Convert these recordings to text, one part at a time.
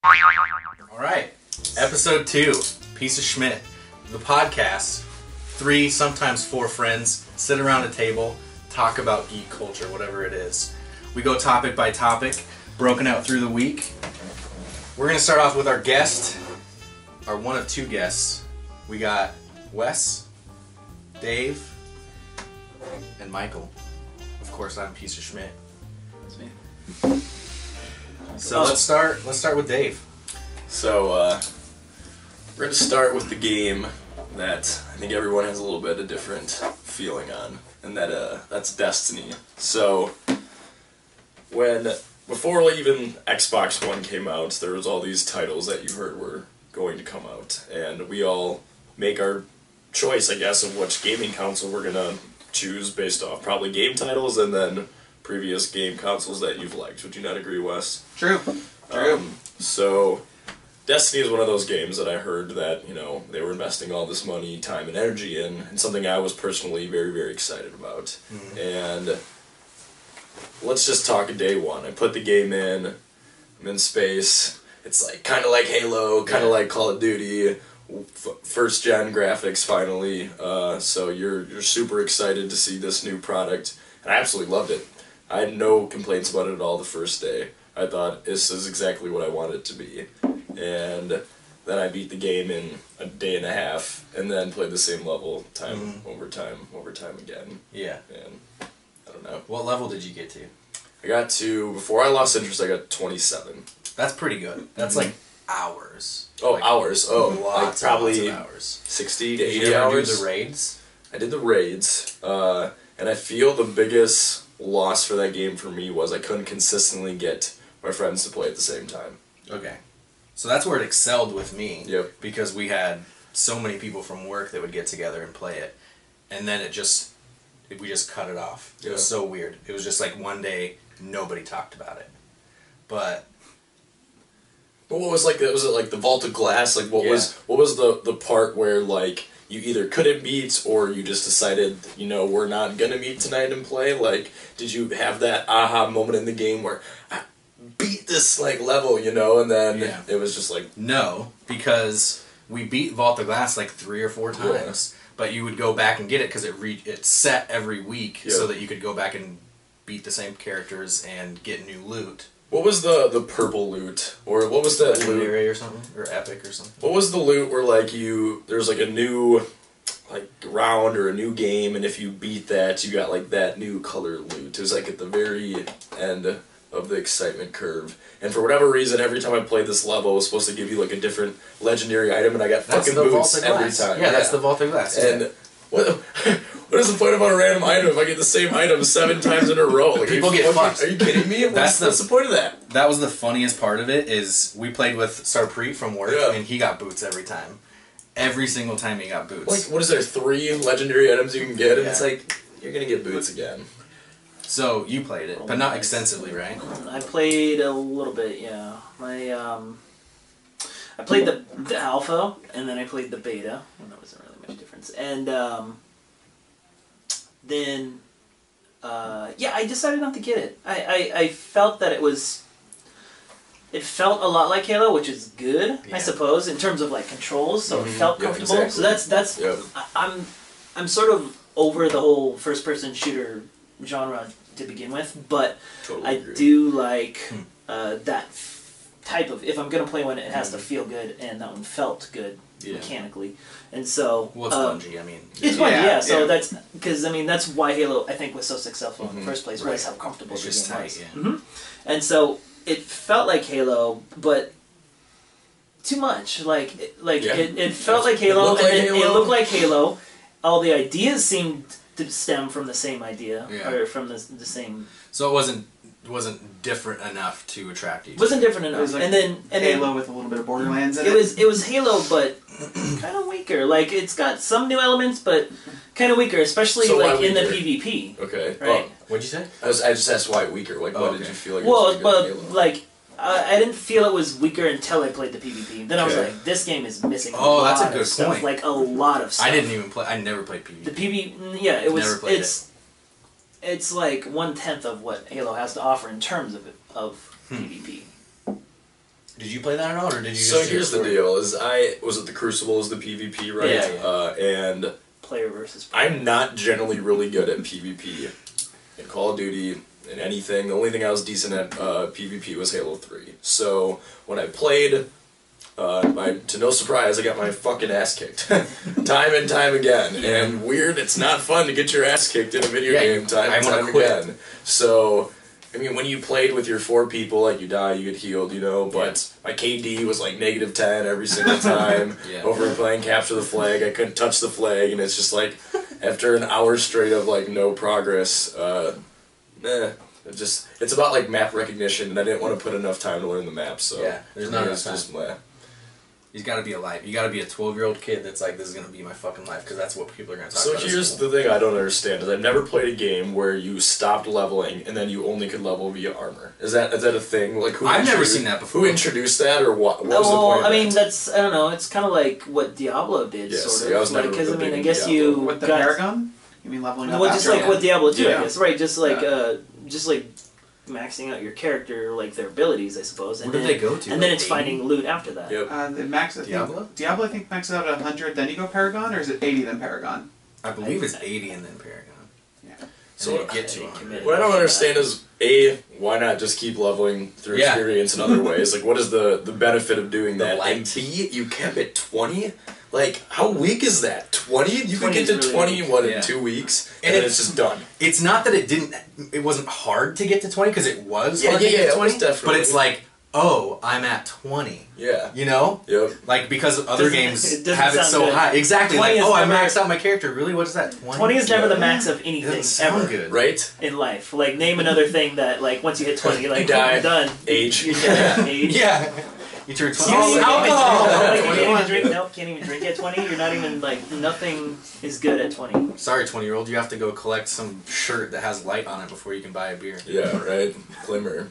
Alright, episode 2, Piece of Schmidt, the podcast. 3, sometimes 4 friends sit around a table, talk about geek culture, whatever it is. We go topic by topic, broken out through the week. We're going to start off with our guest, our one of 2 guests. We got Wes, Dave, and Michael. Of course, I'm Piece of Schmidt. That's me. So let's start with Dave. So we're going to start with the game that I think everyone has a little bit of different feeling on, and that's Destiny. So before even Xbox One came out, there was all these titles that you heard were going to come out, and we all make our choice, I guess, of which gaming console we're going to choose based off probably game titles and then previous game consoles that you've liked. Would you not agree, Wes? True. So Destiny is one of those games that I heard that, you know, they were investing all this money, time, and energy in, and something I was personally very, very excited about. Mm-hmm. And let's just talk day one. I put the game in, I'm in space, it's like kind of like Halo, kind of like Call of Duty, first gen graphics finally, so you're super excited to see this new product, and I absolutely loved it. I had no complaints about it at all the first day. I thought this is exactly what I wanted it to be. And then I beat the game in a day and a half, and then played the same level over time again. Yeah. And I don't know. What level did you get to? I got to, before I lost interest, I got 27. That's pretty good. That's like hours. Oh, like, hours. Oh, like probably lots of hours. 60 to 80 Did you ever hours. do the raids? I did the raids, and I feel the biggest loss for that game for me was I couldn't consistently get my friends to play at the same time. Okay. So that's where it excelled with me. Yep. Because we had so many people from work that would get together and play it. And then we just cut it off. It was so weird. It was just like one day, nobody talked about it. But what was like, was it like the vault of glass? Like what was the part where like you either couldn't meet or you just decided, you know, we're not gonna meet tonight and play? Like, did you have that aha moment in the game where I beat this like level, you know, and then it was just like... No, because we beat Vault of Glass like 3 or 4 times, but you would go back and get it because it set every week so that you could go back and beat the same characters and get new loot. What was the purple loot? Or what was that loot? Legendary or something? Or epic or something? What was the loot where like there's like a new like round or a new game, and if you beat that, you got like that new color loot? It was like at the very end of the excitement curve. And for whatever reason, every time I played this level, it was supposed to give you like a different legendary item, and I got fucking boots every time. Yeah, that's the Vault of Glass. And what is the point about a random item if I get the same item 7 times in a row? Like, people get fucked. Are you kidding me? What's the point of that? That was the funniest part of it, is we played with Sarpreet from work, and he got boots every time. Every single time he got boots. Like, what is there, 3 legendary items you can get, and it's like, you're gonna get boots again. So, you played it, but not extensively, right? I played a little bit, yeah. I played the alpha, and then I played the beta, and that wasn't really much difference. And then, I decided not to get it. I felt that it felt a lot like Halo, which is good, I suppose, in terms of like controls, so it felt comfortable. Exactly. So that's I'm sort of over the whole first-person shooter genre to begin with, but I do like that type of, if I'm going to play one, it has to feel good, and that one felt good mechanically. And so... Well, it's Bungie, I mean... It's Bungie, so that's... Because, I mean, that's why Halo, I think, was so successful in the first place, was how comfortable the game was. And so, it felt like Halo, but too much. It felt like Halo, it looked like Halo. All the ideas seemed to stem from the same idea, or from the same... So it wasn't different enough to attract you. Wasn't different enough. It was like Halo with a little bit of Borderlands in it. It was Halo, but kind of weaker. Like, it's got some new elements, but kind of weaker, especially like in the PvP. Okay. Right. What'd you say? I just asked why weaker. Like, why did you feel like? Well, it was weaker than Halo? like I didn't feel it was weaker until I played the PvP. Then I was like, this game is missing. That's a good of stuff, point. like a lot of stuff. I didn't even play. I never played PvP. The PvP, yeah, it was. Never played it. It's like 1/10 of what Halo has to offer in terms of PvP. Did Did you play that at all, or did you? So here's the deal: was it the Crucible is the PvP, right? Yeah. And player versus player. I'm not generally really good at PvP in Call of Duty and anything. The only thing I was decent at PvP was Halo 3. So when I played, to no surprise, I got my fucking ass kicked time and time again. And weird, it's not fun to get your ass kicked in a video game time and time again. So. I mean, when you played with your 4 people, like, you die, you get healed, you know, but my KD was like -10 every single time. Over playing Capture the Flag, I couldn't touch the flag, and it's just like, after an hour straight of, like, no progress, it's about, like, map recognition, and I didn't want to put enough time to learn the map, so... Yeah, there's not enough time. Just, He's got to be alive. You got to be a 12-year-old kid that's like, this is going to be my fucking life, because that's what people are going to talk about. So here's the thing I don't understand, is I've never played a game where you stopped leveling and then you only could level via armor. Is that a thing? Like, I've never seen that before. Who introduced that, or what was the point of I mean, that's, I don't know, it's kind of like what Diablo did, sort of. I was never because, I mean, big I guess Diablo. you With the got... Paragon? You mean leveling up Well, just like what Diablo 2, I guess. Right, just like maxing out your character, like their abilities, I suppose. And Where did they go to? And then it's finding loot after that. Yep. Diablo, I think, maxes out at 100, then you go Paragon, or is it 80, then Paragon? I believe it's 80 and then Paragon. Yeah. So you get to 100. What I don't understand is, why not just keep leveling through experience in other ways? Like, what is the benefit of doing that? And B, you kept it 20? Like, how weak is that? 20? You could get to 20 in 2 weeks, and then it's just done. It's not that it wasn't hard to get to 20, because it was hard to get to 20, but it's like, oh, I'm at 20. Yeah. You know? Yep. Like, because other games have it so good. high. Exactly. Like, oh, I maxed out my character. Really? What is that? 20? 20 is never the max of anything, ever. Good. Right? In life. Like, name another thing that, like, once you hit 20, you're like, you die. you're done. Age. You're done. Age. Yeah. You turn 20. Alcohol! Like, you can't even drink. Nope, can't even drink at 20. You're not even, like, nothing is good at 20. Sorry, 20-year-old. You have to go collect some shirt that has light on it before you can buy a beer. Yeah, right? Glimmer.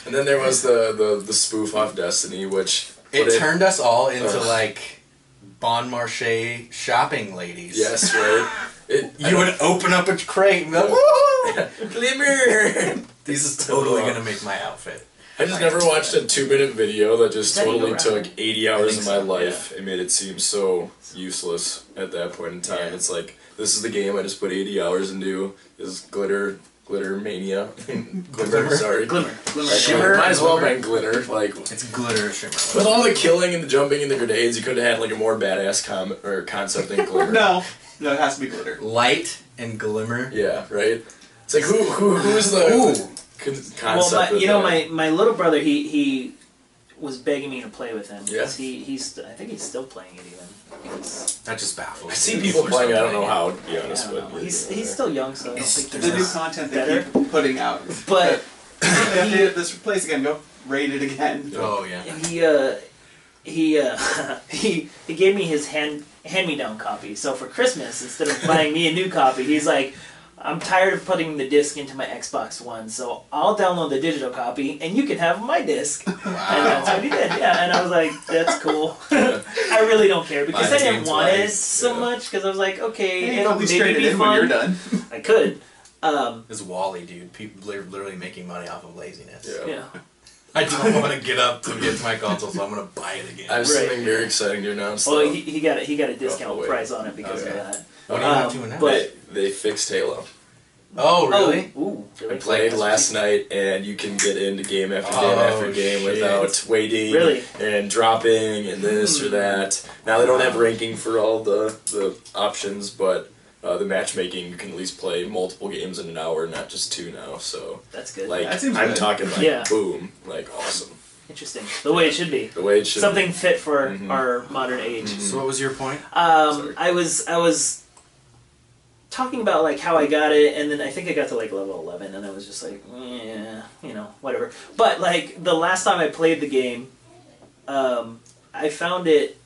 And then there was the spoof off Destiny, which... It turned us all into, like, Bon Marché shopping ladies. Yes, right? You would open up a crate and be like, woo! Glimmer! This is totally going to make my outfit. I just never watched a 2-minute video that just totally took 80 hours of my life. It made it seem so useless at that point in time. It's like, this is the game I just put 80 hours into. Is glitter mania. Glimmer, sorry. Glimmer. Shimmer. Might as well have been glitter. Like, it's glitter shimmer. With all the killing and the jumping and the grenades, you could have had like a more badass concept than glitter. No, it has to be glitter. Light and glimmer. Yeah, right? It's like, who's the... concept my little brother, he was begging me to play with him. Yeah. I think he's still playing it even. That just baffles. I see people playing it. I don't know how, to be honest with you. He's still young, so I don't think the new content they keep putting out. But they updated this place again. Go rate it again. Oh yeah. He gave me his hand-me-down copy. So for Christmas, instead of buying me a new copy, he's like, I'm tired of putting the disc into my Xbox One, so I'll download the digital copy, and you can have my disc. Wow. And that's what he did, yeah. And I was like, that's cool. I really don't care, because I didn't want it so much, because I was like, okay, it'll maybe be fun. When you're done. I could. It's Wally, dude. People are literally making money off of laziness. Yeah. I don't want to get up to get to my console, so I'm going to buy it again. I have something very exciting to announce. Well, he got a discount price on it because of that. What are you doing now? But they fixed Halo. Oh, really? Ooh, I played last night, and you can get into game after game after game without waiting and dropping and this or that. Now they don't have ranking for all the options, but the matchmaking, you can at least play multiple games in an hour, not just 2 now. So that's good. Like, that seems I'm good. talking like boom, like awesome. Interesting. The way it should be. The way it should. Something fit for our modern age. So what was your point? I was talking about like how I got it, and then I think I got to like level 11, and I was just like, yeah, whatever. But like the last time I played the game, I found it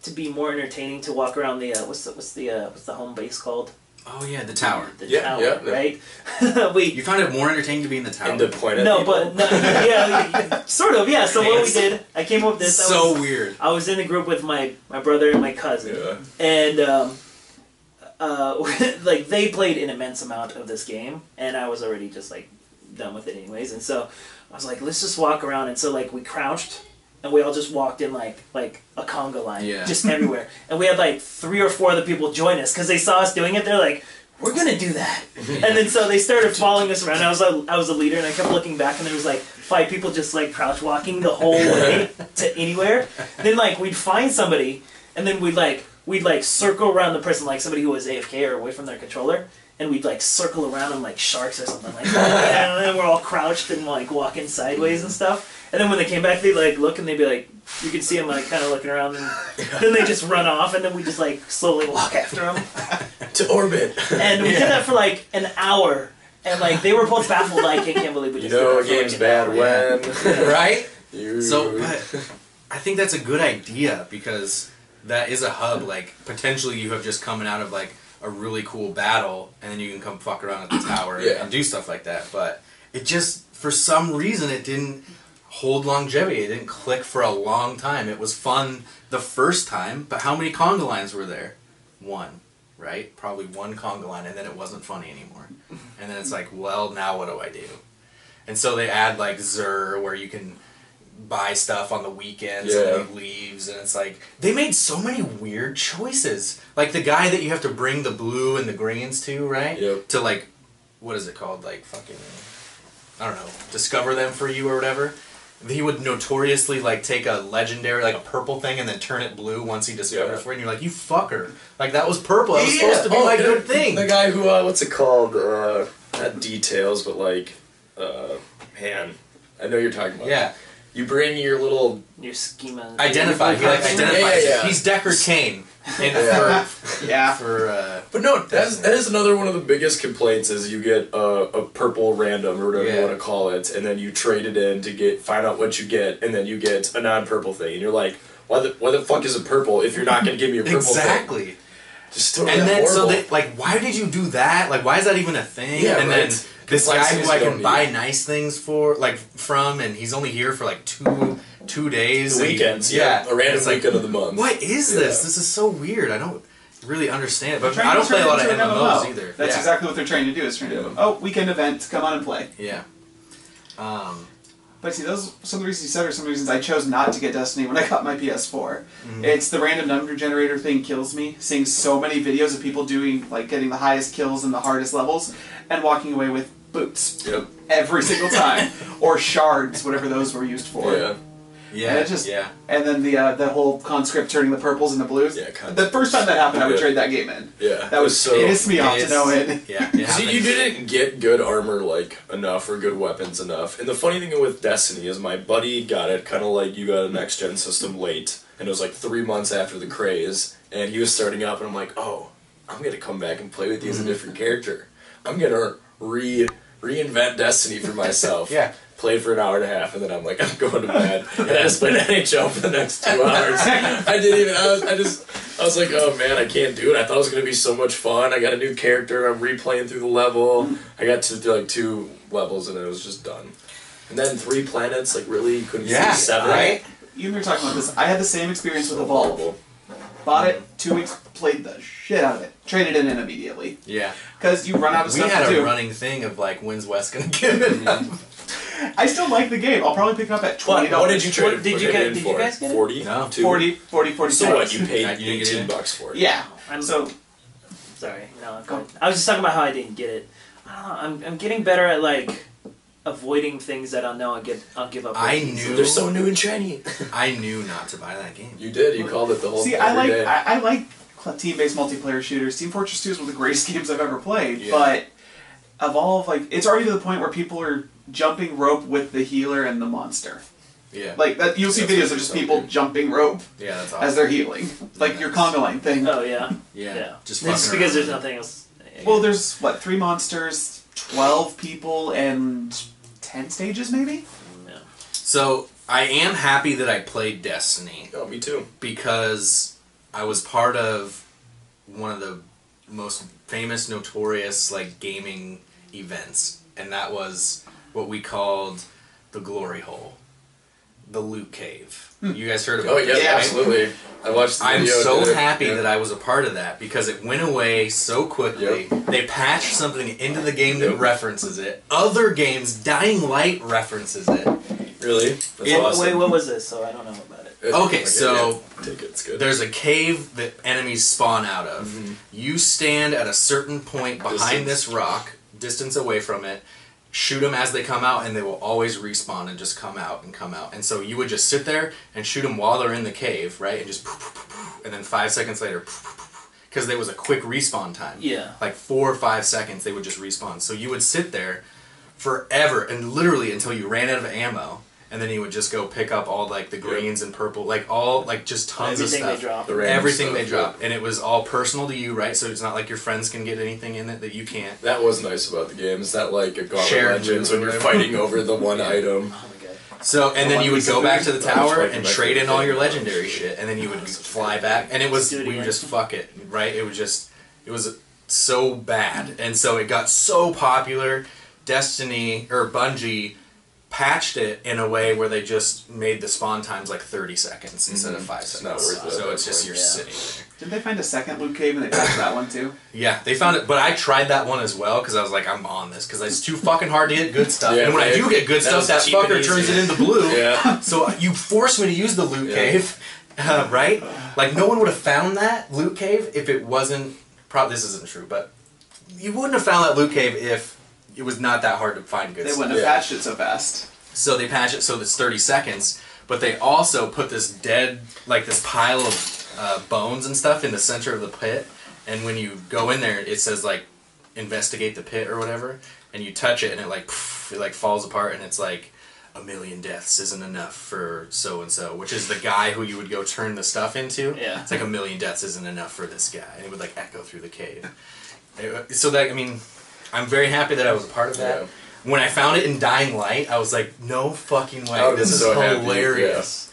to be more entertaining to walk around the what's the home base called? Oh yeah, the tower. The tower, right? You found it more entertaining to be in the tower. And to point at sort of, yeah. So what we did, I came up with this. So weird. I was in a group with my brother and my cousin, and like they played an immense amount of this game, and I was already just like done with it anyways. And so I was like, let's just walk around. And so like we crouched and we all just walked in like a conga line, Yeah. just everywhere. And we had like 3 or 4 other people join us because they saw us doing it. They're like, "We're gonna do that," and then so they started following us around. I was a leader, and I kept looking back, and there was like 5 people just like crouch walking the whole way to anywhere. Then like we'd find somebody, and then we'd like circle around the person, like somebody who was AFK or away from their controller. And we'd like circle around them like sharks or something like that. And then we're all crouched and like walking sideways and stuff. And then when they came back, they'd like look and they'd be like, you could see them like kind of looking around, and then they just run off, and then we just like slowly walk after them to orbit. And we did that for like an hour, and like they were both baffled. Like, I can't believe we just did that a for, game's like, bad hour. when Right? you... So, but I think that's a good idea because that is a hub. Like potentially, you have just coming out of like a really cool battle, and then you can come fuck around at the tower and do stuff like that. But it just, for some reason, it didn't hold longevity. It didn't click for a long time. It was fun the first time, but how many conga lines were there? 1, right? Probably 1 conga line, and then it wasn't funny anymore. And then it's like, well, now what do I do? And so they add like Zur, where you can buy stuff on the weekends and he leaves, and it's like they made so many weird choices. Like the guy that you have to bring the blue and the greens to, right? Yep. To like, what is it called? Like fucking, I don't know, discover them for you or whatever. He would notoriously like take a legendary, like a purple thing, and then turn it blue once he discovers for it. And you're like, you fucker! Like that was purple. That was supposed to be my good thing. The guy who, what's it called? Not details, but like, man, I know you're talking about. Yeah. You bring your little... Your schema. Identify. He like identifies. Yeah. He's Decker Kane. But no, that is another one of the biggest complaints is you get a purple random or whatever you want to call it, and then you trade it in to find out what you get, and then you get a non-purple thing, and you're like, why the fuck is it purple if you're not going to give me a purple thing? Exactly. Just totally and then horrible. so they like, why did you do that? Like, why is that even a thing? Yeah, and right. then this guy who I can buy nice things from, and he's only here for like two days. The weekends, a random weekend of the month. What is this? This is so weird. I don't really understand it, but Trying I don't to play a turn lot of it into an MMOs MMO. either. That's exactly what they're trying to do. Is trying to do, weekend event, come on and play. Yeah. But see, those some of the reasons you said are some reasons I chose not to get Destiny when I got my PS4. It's the random number generator thing kills me. Seeing so many videos of people doing like getting the highest kills and the hardest levels, and walking away with boots every single time, or shards, whatever those were used for. Yeah, and it just, and then the whole conscript turning the purples into blues. Yeah, the first time that happened, I would trade that game in. Yeah, that was so. It pissed me off to know it. Yeah, see, you didn't get good armor like enough or good weapons enough. And the funny thing with Destiny is my buddy got it kind of like you got a next gen system late, and it was like 3 months after the craze, and he was starting up, and I'm like, oh, I'm gonna come back and play with you as a different character. I'm gonna reinvent Destiny for myself. Played for an hour and a half, and then I'm like, I'm going to bed. And I just played NHL for the next 2 hours. I was like, oh man, I can't do it. I thought it was going to be so much fun. I got a new character, I'm replaying through the level. I got to like 2 levels, and it was just done. And then 3 planets, like really, you couldn't see 7. Right? You were talking about this. I had the same experience with Evolve. Bought it, 2 weeks, played the shit out of it. Traded it in immediately. Yeah. Because you run out of stuff to do. We had a running thing of like, when's Wes going to give it up? I still like the game. I'll probably pick it up at $20. What did you trade it? Did you guys get it? 40? No. 40. So what, you paid you didn't get $18 for it? Yeah. Sorry, no, go ahead. I was just talking about how I didn't get it. I don't know, I'm getting better at like avoiding things that I know I'll give up. I knew they're so new and shiny. I knew not to buy that game. You did. You called it the whole. See, I like team-based multiplayer shooters. Team Fortress 2 is one of the greatest games I've ever played, but Evolve, like, it's already to the point where people are jumping rope with the healer and the monster. Yeah. Like, that, you'll see videos of just people jumping rope that's awesome. as they're healing. Like your conga line thing. Oh, yeah. Yeah. Just because there's nothing else. Well, there's, 3 monsters, 12 people, and 10 stages, maybe? Yeah. So, I am happy that I played Destiny. Oh, me too. Because I was part of one of the most famous, notorious, like, gaming events. And that was what we called the Glory Hole. The Loot Cave. You guys heard about it? Oh, yeah, absolutely. I watched the video. I'm so happy that I was a part of that because it went away so quickly. They patched something into the game that references it. Other games, Dying Light references it. Really? That's awesome. Wait, what was this? So I don't know about it. Okay, so take it. It's good. there's a cave that enemies spawn out of. You stand at a certain point behind this rock, distance away from it, shoot them as they come out, and they will always respawn and just come out and come out. And so you would just sit there and shoot them while they're in the cave, right? And just and then 5 seconds later, because there was a quick respawn time. Yeah. Like 4 or 5 seconds, they would just respawn. So you would sit there forever and literally until you ran out of ammo. And then you would just go pick up all like the greens and purple, like all like just tons of stuff. They drop. Everything they drop, and it was all personal to you, right? So it's not like your friends can get anything in it that you can't. That was nice about the game. Is that like a Gauntlet Shared Legends when you're fighting over the one item? Oh my god. So and then you would go back to the tower and my trade in favorite all your thing. legendary shit, and then you would fly back, and it was we would just fuck it, right? It was so bad, and so it got so popular. Destiny or Bungie patched it in a way where they just made the spawn times like 30 seconds instead of 5 seconds. It's not worth it. So it's just you're Yeah. sitting there. Didn't they find a second loot cave and they patched that one too? Yeah, they found it, but I tried that one as well because I was like, I'm on this because it's too fucking hard to get good stuff. Yeah, and when I do get good that stuff, was that cheap and fucker turns easy. it into blue. Yeah. So you forced me to use the loot cave, right? Like no one would have found that loot cave if it wasn't. Probably this isn't true, but you wouldn't have found that loot cave if it was not that hard to find good They stuff. wouldn't have patched it so fast. So they patch it so it's 30 seconds, but they also put this this pile of bones and stuff in the center of the pit, and when you go in there, it says like, investigate the pit or whatever, and you touch it and it like falls apart, and it's like, 1 million deaths isn't enough for so-and-so, which is the guy who you would go turn the stuff into. Yeah. It's like 1 million deaths isn't enough for this guy, and it would like echo through the cave. So that, I mean, I'm very happy that I was a part of that. Yeah. When I found it in Dying Light, I was like, no fucking way. I would've This been is so happy, hilarious.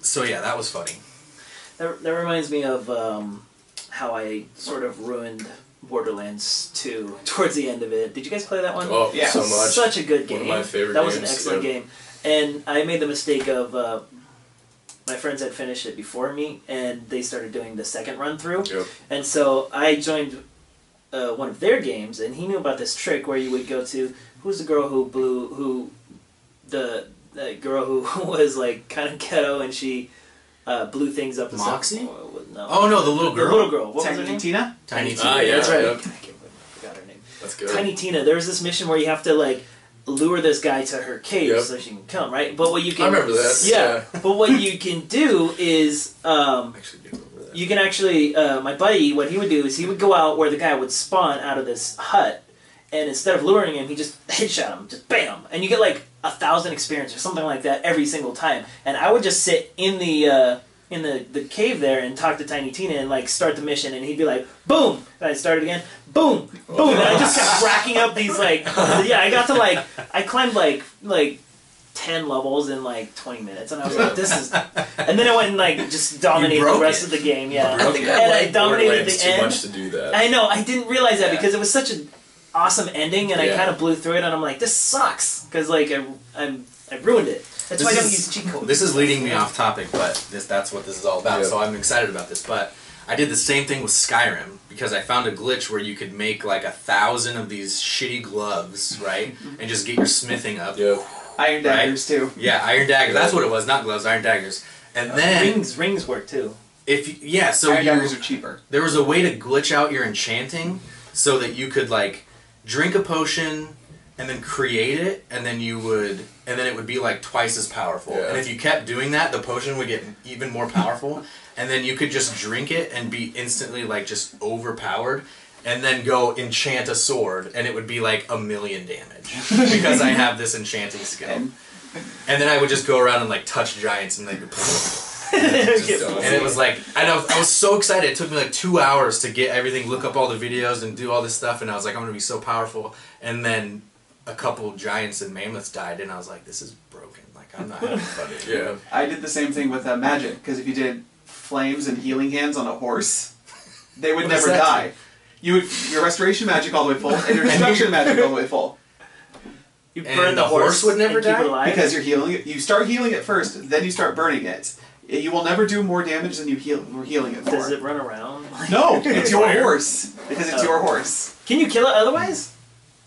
So yeah, that was funny. That reminds me of how I sort of ruined Borderlands 2 towards the end of it. Did you guys play that one? Oh, Yeah. so much. Such a good game. One of my favorite That was an games, excellent game. And I made the mistake of my friends had finished it before me, and they started doing the second run through. Yep. And so I joined one of their games, and he knew about this trick where you would go to who's the girl the girl who was like kind of ghetto, and she blew things up. Moxie? No. Oh no, the little girl. The little girl. What was her Tiny name? Tina? Tiny Ah, Tina. yeah. That's right. Yep. I can't believe I forgot her name. That's good. Tiny Tina. There's this mission where you have to like lure this guy to her cave Yep. so she can kill him, right? But what you can I remember that. Yeah. But what you can do is Actually, do remember that. you can actually my buddy, what he would do is he would go out where the guy would spawn out of this hut, and instead of luring him, he just headshot him, just bam, and you get like 1,000 experience or something like that every single time. And I would just sit in the cave there and talk to Tiny Tina and like start the mission, and he'd be like, boom, and I'd start it again, boom, boom, and I just kept racking up these like, I got to like, I climbed like 10 levels in like 20 minutes, and I was like, this is, and then I went and like just dominated the rest of the game, yeah, I think and I dominated Borderlands the too end. much to do that. I know, I didn't realize that Yeah. because it was such an awesome ending, and I Yeah. kind of blew through it, and I'm like, this sucks, because like I ruined it. That's why I don't use cheat codes. This is leading me off topic, but that's what this is all about. Yep. So I'm excited about this. But I did the same thing with Skyrim because I found a glitch where you could make like 1,000 of these shitty gloves, right, and just get your smithing up. Yep. Iron daggers too. Yeah, iron daggers. That's what it was, not gloves, iron daggers. And then Rings work too. so Iron daggers are cheaper. there was a way to glitch out your enchanting so that you could like drink a potion and then create it, and then it would be like twice as powerful. Yeah. And if you kept doing that, the potion would get even more powerful, and then you could just drink it and be instantly like just overpowered, and then go enchant a sword, and it would be like 1 million damage because I have this enchanting skill. And then I would just go around and like touch giants and like. And it was like, I was so excited. It took me like 2 hours to get everything, look up all the videos, and do all this stuff. And I was like, I'm gonna be so powerful. And then a couple giants and mammoths died, and I was like, this is broken. Like I'm not having fun. Yeah. I did the same thing with magic, because if you did flames and healing hands on a horse, they would What does never that die. Your restoration magic all the way full, and your destruction magic all the way full. You And burn the horse would never and keep die? it alive? Because you're healing it. You start healing it first, then you start burning it. You will never do more damage than we're healing it for. Does it run around? No, it's your Fire. horse. Because it's your horse. Can you kill it otherwise?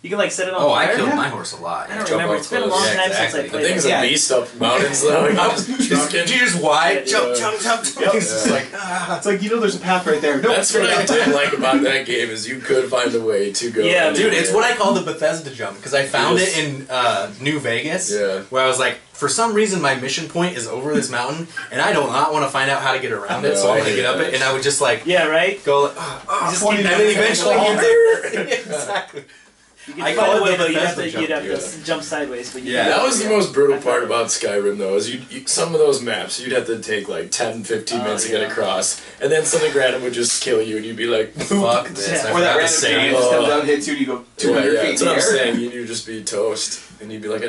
You can like set it on Oh, fire. I killed my horse a lot. I don't Jump remember. off It's been a cliffs. long Yeah, time exactly. since I played. The thing's it. a beast up mountains though. Like, Do you just wide? Yeah. Jump, jump, jump. Yep. It's just like, It's like, there's a path right there. Nope, That's what I did like about that game is you could find a way to go. Yeah, anywhere. dude, it's what I call the Bethesda jump because I found it in New Vegas. Yeah. Where I was like, for some reason, my mission point is over this mountain, and I do not want to find out how to get around it, so I'm gonna get up it, and I would just like Yeah, right. go like, Just and then eventually get there. Exactly. You could I find call a way, it the but you'd have Bethesda to jump, jump sideways. But Yeah. That was the most brutal part about Skyrim, though, is you some of those maps, you'd have to take like 10, 15 minutes to get across, and then something random would just kill you, and you'd be like, Fuck this. Yeah. I Or that forgot to random save. giant just comes out and hits you and you go 200 feet that's in what the I'm air. saying. You'd just be toast, and you'd be like,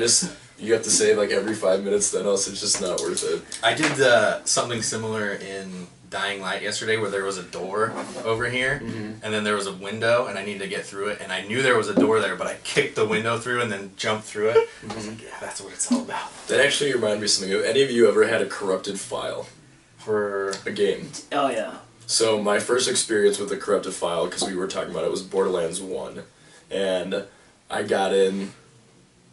you have to save like every 5 minutes, then else it's just not worth it. I did something similar in Dying Light yesterday where there was a door over here and then there was a window and I needed to get through it and I knew there was a door there but I kicked the window through and then jumped through it. I was like, yeah, that's what it's all about. That actually reminded me of something. Have any of you ever had a corrupted file For a game? Oh yeah. So my first experience with a corrupted file, because we were talking about it, was Borderlands 1. And I got in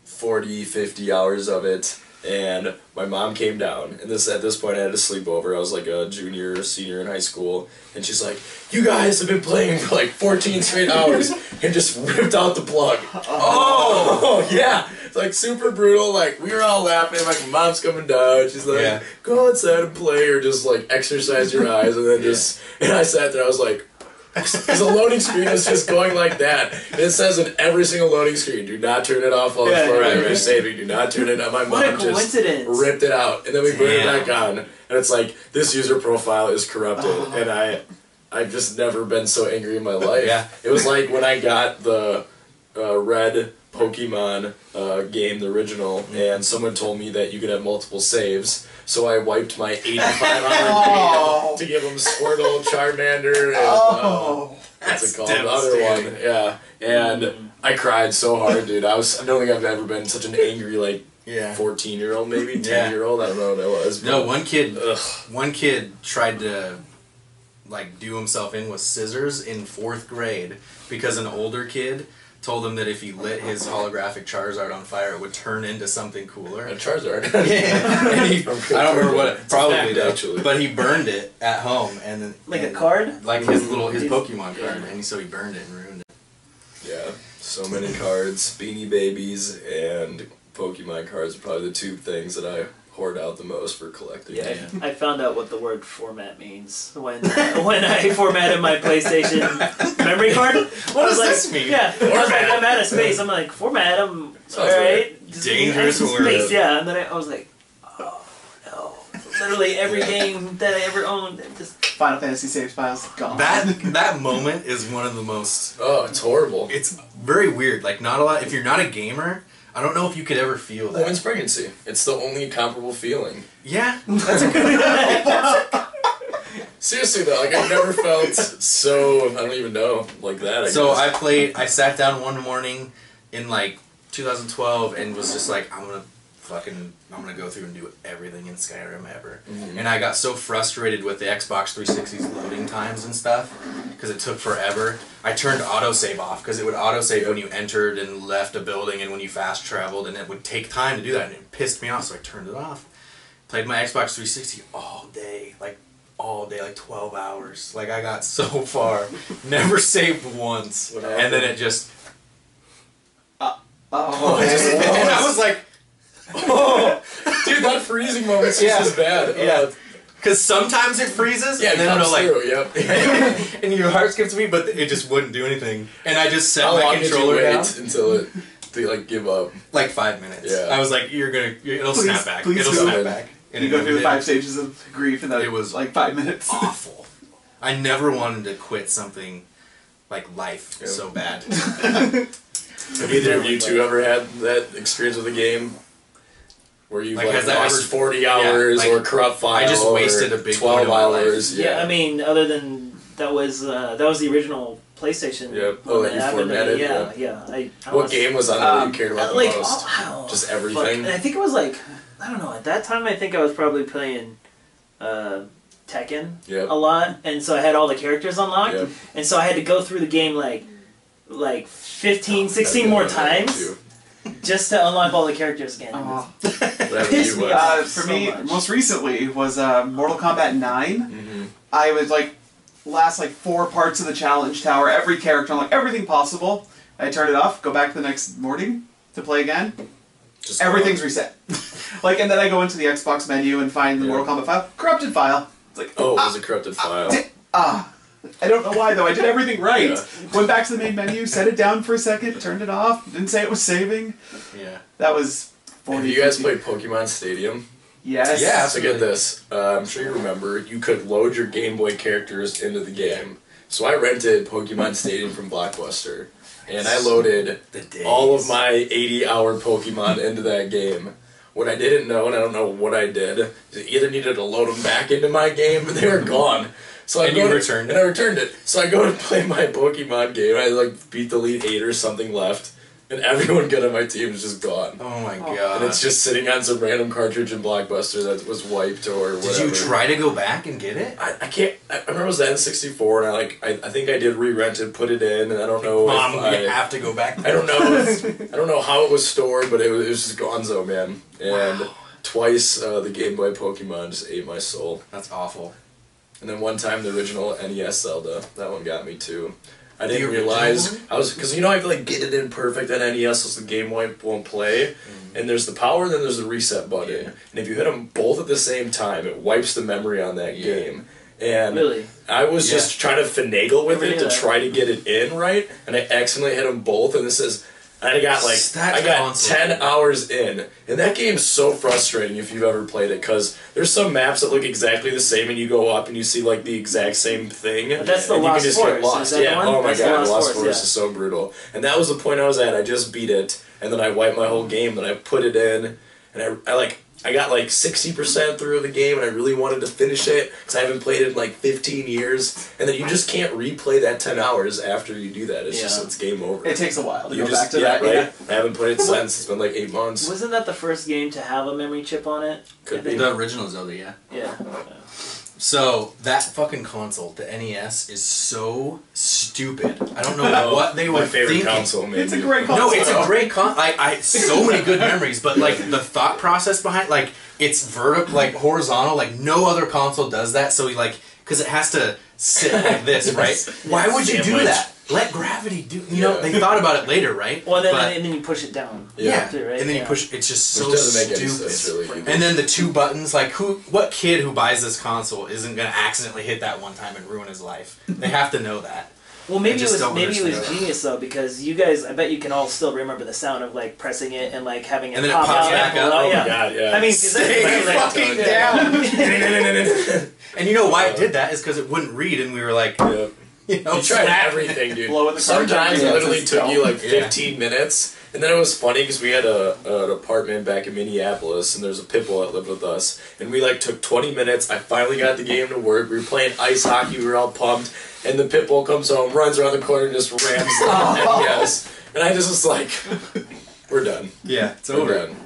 40, 50 hours of it, and my mom came down, and at this point I had a sleepover. I was like a junior or senior in high school, and she's like, "You guys have been playing for like 14 straight hours," and just ripped out the plug. Oh yeah! It's like super brutal, like we were all laughing, like my mom's coming down, she's like, "Go outside and play," or just like exercise your eyes, and then and I sat there, I was like, because the loading screen is just going like that. And it says in every single loading screen, do not turn it off while you're saving. Do not turn it on. My What a mom just coincidence. ripped it out. And then we put it back on. And it's like, this user profile is corrupted. And I've just never been so angry in my life. Yeah. It was like when I got the red Pokemon game, the original, and someone told me that you could have multiple saves. So I wiped my 85-hour game to give him Squirtle, Charmander, and what's it called? The other one. Yeah. And I cried so hard, dude. I don't think I've ever been such an angry, like, 14-year-old, maybe 10-year-old. I don't know what I was. No, one kid tried to like do himself in with scissors in 4th grade because an older kid told him that if he lit his holographic Charizard on fire, it would turn into something cooler. A Charizard. And I don't remember what it probably did, actually. but he burned it at home and then Like a card? like his Pokemon card, and so he burned it and ruined it. Yeah, so many cards, Beanie Babies, and Pokemon cards are probably the two things that I hoard out the most for collecting. Yeah, I found out what the word format means when I formatted my PlayStation memory card. What does this mean? Yeah, I was like, I'm out of space. I'm like, format them. All right, just dangerous add some word. space. Yeah, and then I was like, oh no! Literally every game that I ever owned, just Final Fantasy saves files gone. That moment is one of the most. Oh, it's horrible. It's very weird. Like not a lot. If you're not a gamer, I don't know if you could ever feel that. Women's pregnancy. It's the only comparable feeling. Yeah, that's a good. Seriously though, like I've never felt so, I don't even know, like that. I sat down one morning in like 2012 and was just like, I'm gonna go through and do everything in Skyrim ever. And I got so frustrated with the Xbox 360's loading times and stuff because it took forever. I turned autosave off because it would autosave when you entered and left a building and when you fast traveled, and it would take time to do that, and it pissed me off, so I turned it off. Played my Xbox 360 all day, like 12 hours. Like I got so far, never saved once, and then it just. And I was like, oh, dude, that freezing moment's just as bad. Yeah. Because sometimes it freezes, and then it'll like, yep. and your heart skips a beat, but it just wouldn't do anything. And I just set How my long did you controller wait down until they like give up? like 5 minutes. Yeah. I was like, it'll snap back. Please It'll do snap it. back. And You it go never through the did. 5 stages of grief in that It was like 5 minutes. Awful. I never wanted to quit something like life so bad. Have either of you two ever had that experience with a game where you've Like, like has that lost ever- 40 hours like, or corrupt file? I just or wasted a big 12 point of my life. hours. yeah. I mean, other than that was the original PlayStation. Yep. one Oh, that you happened to me. formatted? Yeah. I What was, game was on that you cared about the like most? oh, Just fuck. everything? And I think it was like, I don't know. At that time, I think I was probably playing Tekken Yep. a lot, and so I had all the characters unlocked, Yep. and so I had to go through the game like like 15, 16 more times just to unlock all the characters again. Pissed me off for so me, much. most recently was Mortal Kombat 9. Mm-hmm. I was like, last like 4 parts of the challenge tower, every character, like everything possible. I turn it off, go back the next morning to play again. Just Everything's reset. Like, and then I go into the Xbox menu and find the Mortal Kombat file, corrupted file. It's like, oh, it was a corrupted file. I don't know why though. I did everything right. Yeah. Went back to the main menu, set it down for a second, turned it off. Didn't say it was saving. Yeah. That was 40. Have you guys played Pokemon Stadium? Yes. Yeah. So get this. I'm sure you remember. You could load your Game Boy characters into the game. So I rented Pokemon Stadium from Blockbuster, and I loaded all of my 80-hour Pokemon into that game. What I didn't know, and I don't know what I did, is I either needed to load them back into my game, but they were gone. So I returned it. And I returned it. So I go to play my Pokemon game. I like beat the Elite 8 or something left, and everyone good on my team is just gone. Oh my god. And it's just sitting on some random cartridge in Blockbuster that was wiped or whatever. Did you try to go back and get it? I can't. I remember it was the N64, and I think I did re-rent it, put it in, and I don't know. Mom, if you have to go back. I don't know. I don't know how it was stored, but it was just gonzo, man. And twice the Game Boy Pokemon just ate my soul. That's awful. And then one time the original NES Zelda, that one got me too. I The didn't original realize one? I was because I like get it in perfect on NES, so the Game Boy won't play. And there's the power, and then there's the reset button. Yeah. And if you hit them both at the same time, it wipes the memory on that game. And Really? I was just trying to finagle with it to Really? try to get it in right, and I accidentally hit them both. And this is. And I got That console. 10 hours in, and that game's so frustrating if you've ever played it, because there's some maps that look exactly the same, and you go up and you see like the exact same thing, But that's the and you Lost can just get Forest, lost. is that the Yeah, one? oh my That's the god, Lost Lost Forest, Forest yeah. is so brutal. And that was the point I was at. I just beat it, and then I wiped my whole game, then I put it in, and I got like 60% through the game, and I really wanted to finish it because I haven't played it in like 15 years. And then you just can't replay that 10 hours after you do that. It's game over. It takes a while to You go just back to that. right. Yeah. I haven't played it since. It's been like 8 months. Wasn't that the first game to have a memory chip on it? Could be. The original Zelda, yeah. Yeah. So, that fucking console, the NES, is so stupid. I don't know what they were My favorite thinking. console, maybe. It's a great console. No, it's a great I so many good memories, but like the thought process behind, like it's vertical, like horizontal, like no other console does that. So because it has to sit like this, right? Why would you do Sandwich. that? Let gravity do. You know, they thought about it later, right? Well, then, But- and then you push it down. yeah, Too, right? and then you Yeah. push. It's just Which so doesn't make any stupid. sense, really. either. And then the 2 buttons, like what kid who buys this console isn't gonna accidentally hit that one time and ruin his life? They have to know that. Well, maybe just it was don't understand. genius though, because you guys, I bet you can all still remember the sound of like pressing it and like having it And then it pop pops out back and up. pull out. Oh my Yeah. god, yeah. I mean, 'cause Stay that's like, fucking down. And you know why it did that is because it wouldn't read, and we were like, Yeah. you know, You tried snap. everything, dude. Blow in the Sometimes cartridge, it yeah, literally just took you like Yeah. 15 minutes. And then it was funny because we had an apartment back in Minneapolis, and there's a pit bull that lived with us. And we like took 20 minutes. I finally got the game to work. We were playing ice hockey. We were all pumped. And the pit bull comes home, runs around the corner, and just rams the NES. And I just was like, we're done. Yeah, it's We're over. done.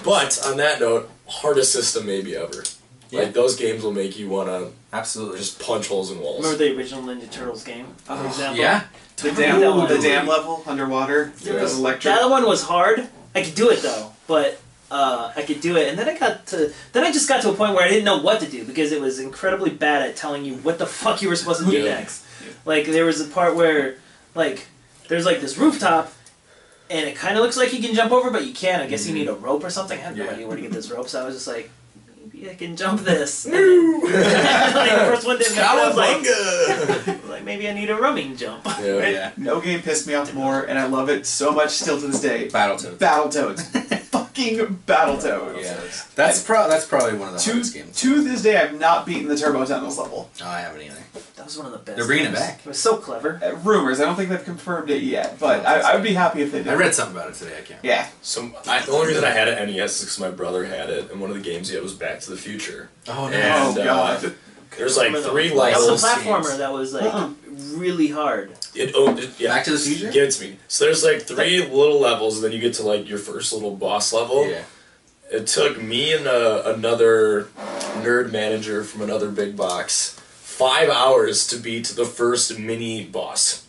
But on that note, hardest system maybe ever. Yeah. Like those games will make you want to Absolutely. just punch holes in walls. remember the original Ninja Turtles game, for example? Yeah. The Totally. dam level underwater. Yeah. It was electric. That one was hard. I could do it though, but I could do it, and then I just got to a point where I didn't know what to do because it was incredibly bad at telling you what the fuck you were supposed to do Yeah. next. Like there was a part where like there's like this rooftop, and it kind of looks like you can jump over, but you can't. I guess you need a rope or something. I have no Yeah. idea where to get this rope, so I was just like, maybe I can jump this. And then, like the first one didn't. I was like, maybe I need a running jump. Yeah. Yeah. No game pissed me off more, and I love it so much still to this day. Battletoads. Battletoads. Fucking Battletoads. Yeah. That's probably one of the To, hardest games. to this day, I've not beaten the Turbo Tunnels level. No, I haven't either. That was one of the best. They're bringing it games. back. It was so clever. Rumors. I don't think they've confirmed it yet, but I would be happy if they did. I read something about it today. I can't. Yeah. So the only reason I had an NES is because my brother had it, and one of the games he had was Back to the Future. Oh no. And, Oh god. There's like 3 That levels. was a platformer that was like Uh-uh. really hard. Yeah. Back to the Future? Give it to me. So there's like 3 little levels, and then you get to like your first little boss level. Yeah. It took me and another nerd manager from another big box 5 hours to beat the first mini boss.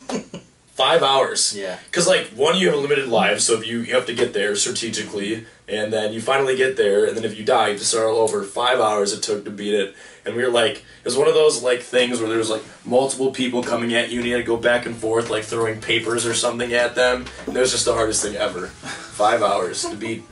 5 hours. Yeah. Because, like, one, you have a limited life, so if you have to get there strategically, and then you finally get there, and then if you die, you have to start all over. 5 hours it took to beat it. And we were like, it was one of those, like, things where there was, like, multiple people coming at you, and you had to go back and forth, like, throwing papers or something at them. And it was just the hardest thing ever. 5 hours to beat,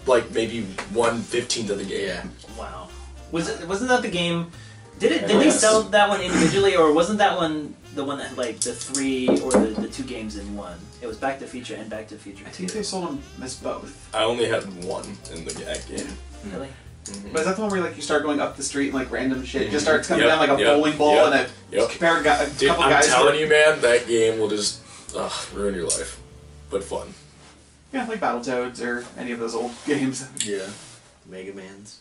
like, maybe 1/15 of the game. Yeah. Wow. Wasn't that the game? Did they sell that one individually, or wasn't that one the one that had like the 3 or the 2 games in one? It was Back to the Future and Back to the Future 2. I think they sold them as both. I only had one in the game. Really? Mm-hmm. But is that the one where like you start going up the street and like random shit just starts coming down like a bowling ball and a couple Dude, I'm guys? telling you, man, that game will just ruin your life, but fun. Yeah, like Battletoads or any of those old games. Yeah. Mega Man's.